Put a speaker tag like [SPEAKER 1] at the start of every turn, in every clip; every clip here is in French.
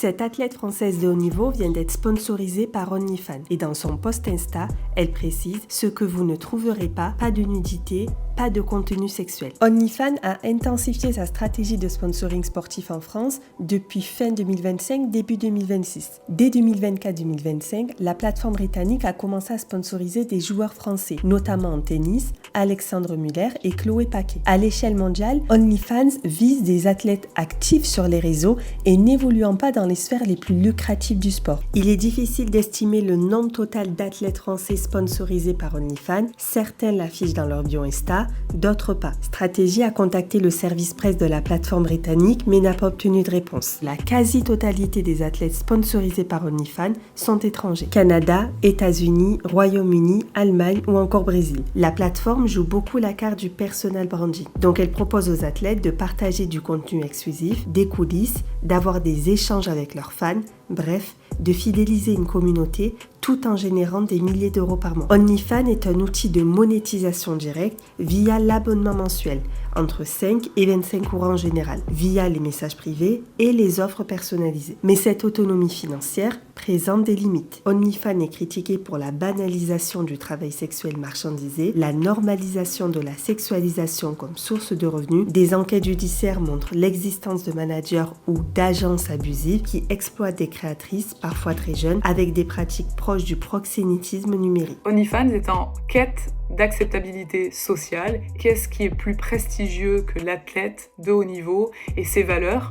[SPEAKER 1] Cette athlète française de haut niveau vient d'être sponsorisée par OnlyFans. Et dans son post Insta, elle précise « Ce que vous ne trouverez pas de nudité, pas de contenu sexuel ». OnlyFans a intensifié sa stratégie de sponsoring sportif en France depuis fin 2025, début 2026. Dès 2024-2025, la plateforme britannique a commencé à sponsoriser des joueurs français, notamment en tennis, Alexandre Muller et Chloé Paquet. À l'échelle mondiale, OnlyFans vise des athlètes actifs sur les réseaux et n'évoluant pas dans les sphères les plus lucratives du sport. Il est difficile d'estimer le nombre total d'athlètes français sponsorisés par OnlyFans. Certains l'affichent dans leur bio Insta, d'autres pas. Stratégie a contacté le service presse de la plateforme britannique mais n'a pas obtenu de réponse. La quasi-totalité des athlètes sponsorisés par OnlyFans sont étrangers. Canada, États-Unis, Royaume-Uni, Allemagne ou encore Brésil. La plateforme joue beaucoup la carte du personal branding. Donc elle propose aux athlètes de partager du contenu exclusif, des coulisses, d'avoir des échanges avec leurs fans, bref, de fidéliser une communauté tout en générant des milliers d'euros par mois. OnlyFans est un outil de monétisation directe via l'abonnement mensuel, entre 5 et 25 € en général, via les messages privés et les offres personnalisées. Mais cette autonomie financière présente des limites. OnlyFans est critiqué pour la banalisation du travail sexuel marchandisé, la normalisation de la sexualisation comme source de revenus. Des enquêtes judiciaires montrent l'existence de managers ou d'agences abusives qui exploitent des créatrices, parfois très jeunes, avec des pratiques proches du proxénétisme numérique.
[SPEAKER 2] OnlyFans est en quête d'acceptabilité sociale. Qu'est-ce qui est plus prestigieux que l'athlète de haut niveau et ses valeurs ?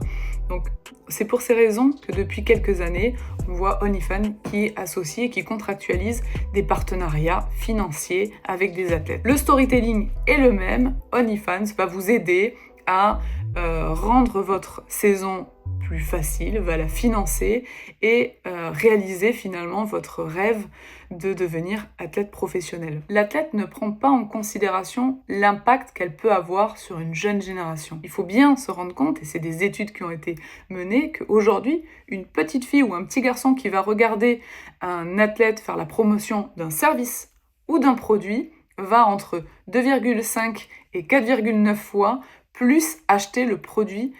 [SPEAKER 2] Donc, c'est pour ces raisons que depuis quelques années, on voit OnlyFans qui associe et qui contractualise des partenariats financiers avec des athlètes. Le storytelling est le même. OnlyFans va vous aider à rendre votre saison plus facile, va la financer et réaliser finalement votre rêve de devenir athlète professionnel. L'athlète ne prend pas en considération l'impact qu'elle peut avoir sur une jeune génération. Il faut bien se rendre compte, et c'est des études qui ont été menées, qu'aujourd'hui, une petite fille ou un petit garçon qui va regarder un athlète faire la promotion d'un service ou d'un produit va entre 2,5 et 4,9 fois plus acheter le produit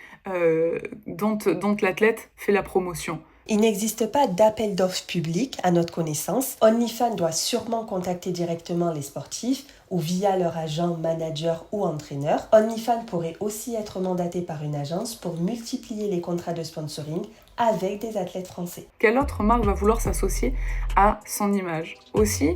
[SPEAKER 2] dont l'athlète fait la promotion.
[SPEAKER 1] Il n'existe pas d'appel d'offres public à notre connaissance. OnlyFans doit sûrement contacter directement les sportifs ou via leur agent, manager ou entraîneur. OnlyFans pourrait aussi être mandaté par une agence pour multiplier les contrats de sponsoring avec des athlètes français.
[SPEAKER 2] Quelle autre marque va vouloir s'associer à son image ? Aussi,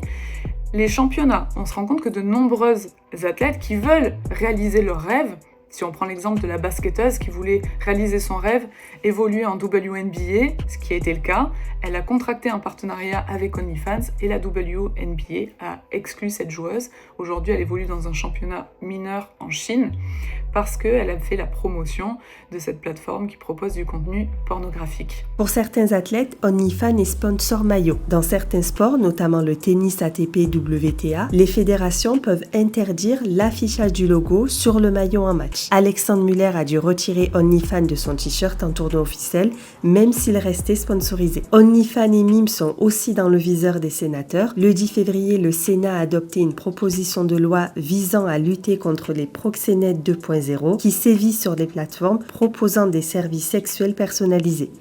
[SPEAKER 2] les championnats. On se rend compte que de nombreuses athlètes qui veulent réaliser leur rêve, si on prend l'exemple de la basketteuse qui voulait réaliser son rêve, évoluer en WNBA, ce qui a été le cas, elle a contracté un partenariat avec OnlyFans et la WNBA a exclu cette joueuse. Aujourd'hui, elle évolue dans un championnat mineur en Chine parce qu'elle a fait la promotion de cette plateforme qui propose du contenu pornographique.
[SPEAKER 1] Pour certains athlètes, OnlyFans est sponsor maillot. Dans certains sports, notamment le tennis ATP WTA, les fédérations peuvent interdire l'affichage du logo sur le maillot en match. Alexandre Muller a dû retirer OnlyFans de son t-shirt en tournoi officiel, même s'il restait sponsorisé. OnlyFans et Mime sont aussi dans le viseur des sénateurs. Le 10 février, le Sénat a adopté une proposition de loi visant à lutter contre les proxénètes 2.0 qui sévissent sur des plateformes proposant des services sexuels personnalisés.